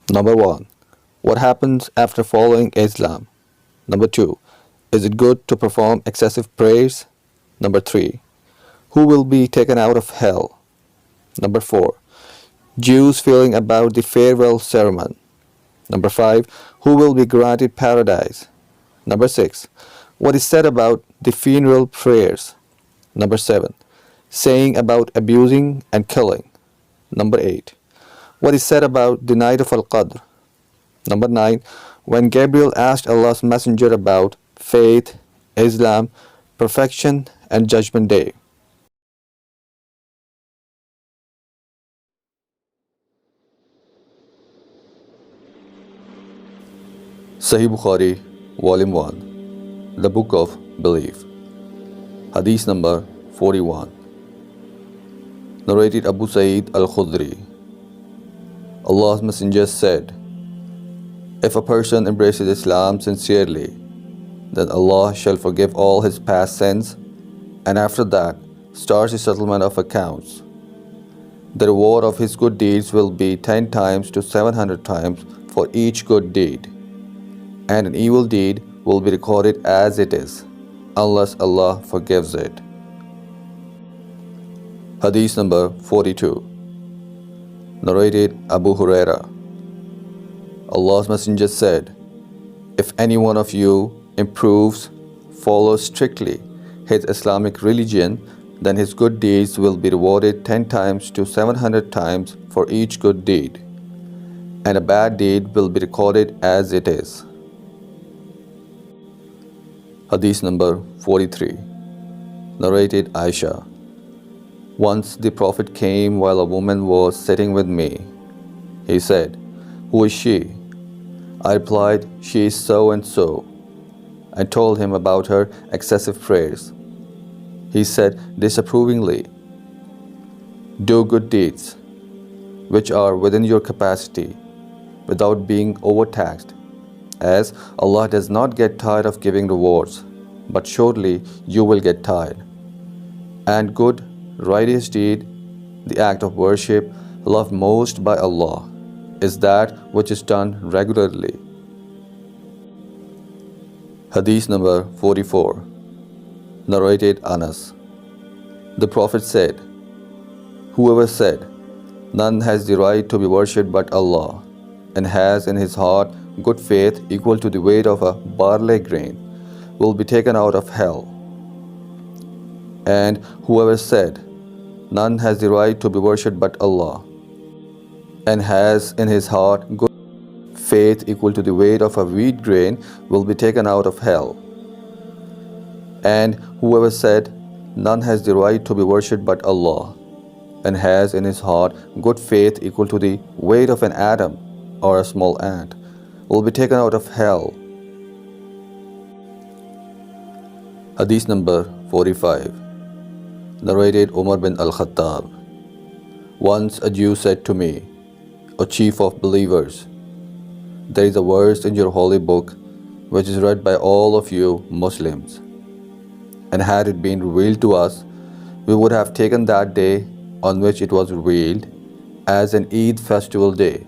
Number 1. What happens after following Islam? Number 2. Is it good to perform excessive prayers? Number 3. Who will be taken out of hell? Number 4. Jews feeling about the farewell ceremony. Number 5. Who will be granted paradise? Number 6. What is said about the funeral prayers? Number 7. Saying about abusing and killing. Number 8. What is said about the night of Qadr? Number 9. When Gabriel asked Allah's Messenger about faith, Islam, perfection, and Judgment Day. Sahih Bukhari, Vol.1, the Book of Belief. Hadith number 41. Narrated Abu Sa'id al-Khudri. Allah's Messenger said, if a person embraces Islam sincerely, then Allah shall forgive all his past sins, and after that starts the settlement of accounts. The reward of his good deeds will be 10 times to 700 times for each good deed, and an evil deed will be recorded as it is, unless Allah forgives it. Hadith number 42. Narrated Abu Huraira. Allah's Messenger said, if any one of you improves, follows strictly his Islamic religion, then his good deeds will be rewarded 10 times to 700 times for each good deed, and a bad deed will be recorded as it is. Hadith number 43. Narrated Aisha. Once the Prophet came while a woman was sitting with me. He said, who is she? I replied, she is so and so, and told him about her excessive prayers. He said disapprovingly, do good deeds, which are within your capacity, without being overtaxed, as Allah does not get tired of giving rewards, but surely you will get tired. And good, righteous deed, the act of worship loved most by Allah, is that which is done regularly. Hadith number 44. Narrated Anas. The Prophet said, whoever said, none has the right to be worshipped but Allah, and has in his heart good faith equal to the weight of a barley grain, will be taken out of hell. And whoever said, none has the right to be worshipped but Allah, and has in his heart good faith equal to the weight of a wheat grain, will be taken out of hell. And whoever said, none has the right to be worshipped but Allah, and has in his heart good faith equal to the weight of an atom or a small ant, will be taken out of hell. Hadith number 45. Narrated Umar bin al-Khattab. Once a Jew said to me, O chief of believers, there is a verse in your holy book which is read by all of you Muslims, and had it been revealed to us, we would have taken that day on which it was revealed as an Eid festival day.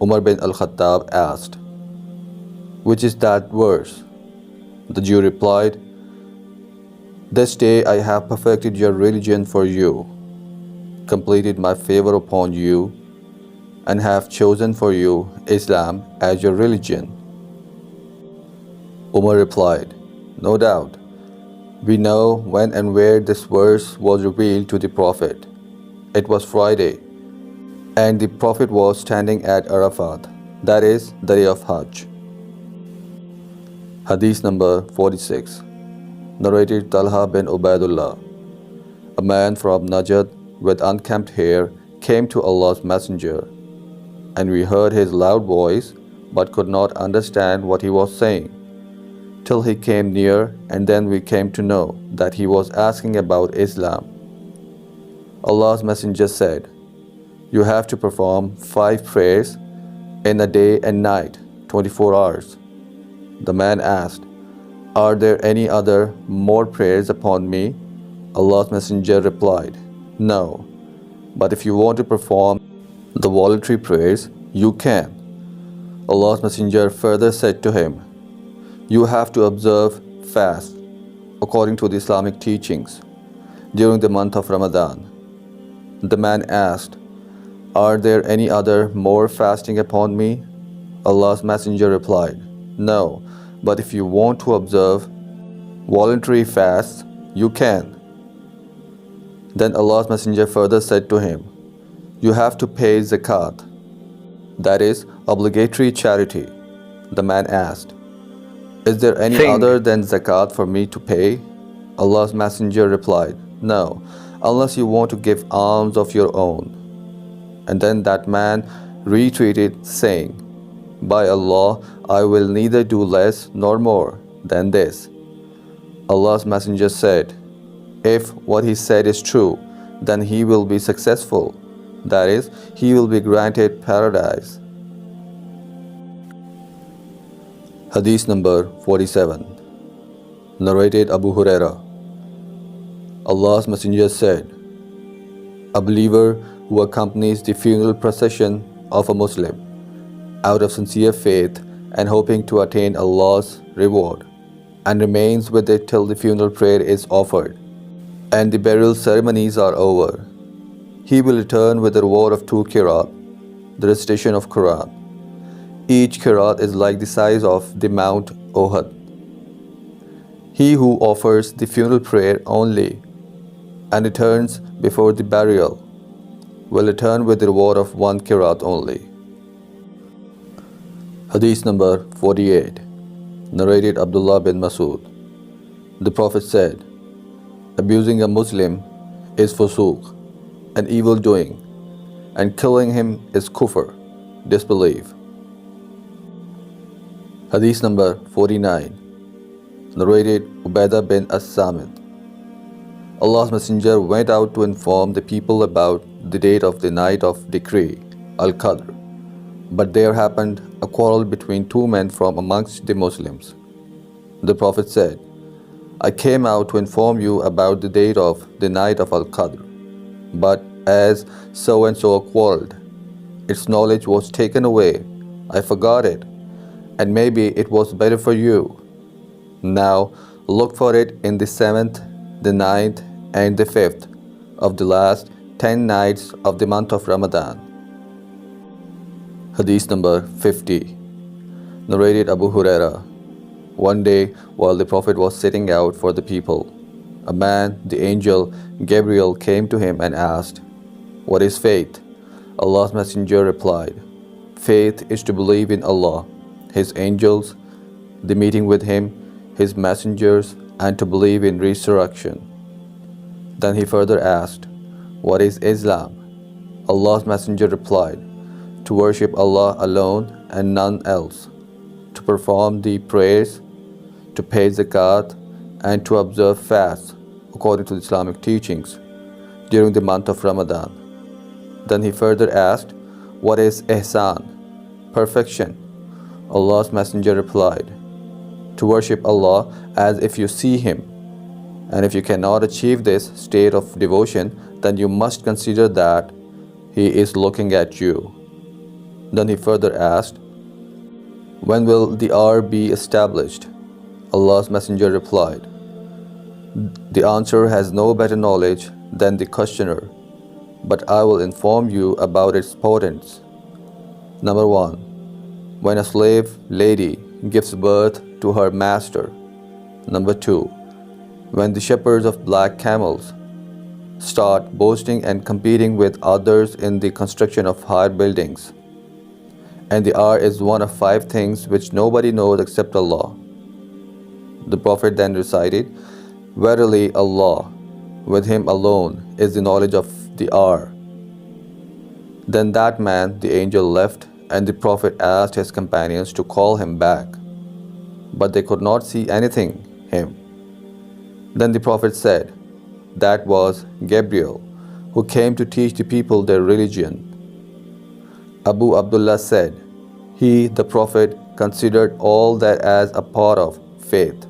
Umar bin al-Khattab asked, which is that verse? The Jew replied, this day I have perfected your religion for you, completed my favor upon you, and have chosen for you Islam as your religion. Umar replied, no doubt. We know when and where this verse was revealed to the Prophet. It was Friday, and the Prophet was standing at Arafat, that is, the day of Hajj. Hadith number 46. Narrated Talha bin Ubaidullah. A man from Najd with unkempt hair came to Allah's Messenger, and we heard his loud voice but could not understand what he was saying, till he came near, and then we came to know that he was asking about Islam. Allah's Messenger said, you have to perform 5 prayers in a day and night, 24 hours. The man asked, are there any other more prayers upon me? Allah's Messenger replied, no, but if you want to perform the voluntary prayers, You can. Allah's Messenger further said to him, You have to observe fast according to the Islamic teachings during the month of Ramadan. The man asked, Are there any other more fasting upon me? Allah's Messenger replied, No, but if you want to observe voluntary fasts, you can. Then Allah's Messenger further said to him, You have to pay zakat, that is, obligatory charity. The man asked, Is there any other than zakat for me to pay? Allah's Messenger replied, No, unless you want to give alms of your own. And then that man retreated, saying, By Allah, I will neither do less nor more than this. Allah's Messenger said, If what he said is true, then he will be successful. That is, he will be granted paradise. Hadith number 47. Narrated Abu Huraira. Allah's Messenger said, A believer who accompanies the funeral procession of a Muslim out of sincere faith and hoping to attain Allah's reward, and remains with it till the funeral prayer is offered and the burial ceremonies are over, he will return with the reward of 2 qirat, the recitation of Quran. Each qirat is like the size of the Mount Uhud. He who offers the funeral prayer only and returns before the burial will return with the reward of 1 qirat only. Hadith number 48. Narrated Abdullah bin Masud. The Prophet said, Abusing a Muslim is fusuq, an evil doing, and killing him is kufr, disbelief. Hadith number 49. Narrated Ubaidah bin As-Samit. Allah's Messenger went out to inform the people about the date of the night of decree, Al-Qadr. But there happened a quarrel between 2 men from amongst the Muslims. The Prophet said, I came out to inform you about the date of the night of Al-Qadr. But as so-and-so quarreled, its knowledge was taken away. I forgot it, and maybe it was better for you. Now look for it in the 7th, the 9th, and the 5th of the last 10 nights of the month of Ramadan. Hadith number 50. Narrated Abu Huraira. One day, while the Prophet was sitting out for the people, a man, the angel Gabriel, came to him and asked, What is faith? Allah's Messenger replied, Faith is to believe in Allah, His angels, the meeting with Him, His messengers, and to believe in resurrection. Then he further asked, What is Islam? Allah's Messenger replied, To worship Allah alone and none else, to perform the prayers, to pay zakat, and to observe fasts according to the Islamic teachings during the month of Ramadan. Then he further asked, What is ihsan? Perfection. Allah's Messenger replied, To worship Allah as if you see Him. And if you cannot achieve this state of devotion, then you must consider that He is looking at you. Then he further asked, When will the hour be established? Allah's Messenger replied, The answer has no better knowledge than the questioner, but I will inform you about its importance. Number 1. When a slave lady gives birth to her master. Number 2. When the shepherds of black camels start boasting and competing with others in the construction of high buildings. And the hour is one of 5 things which nobody knows except Allah. The Prophet then recited, Verily Allah, with Him alone is the knowledge of the hour. Then that man, the angel, left, and the Prophet asked his companions to call him back. But they could not see anything him. Then the Prophet said, That was Gabriel, who came to teach the people their religion. Abu Abdullah said, He, the Prophet, considered all that as a part of faith.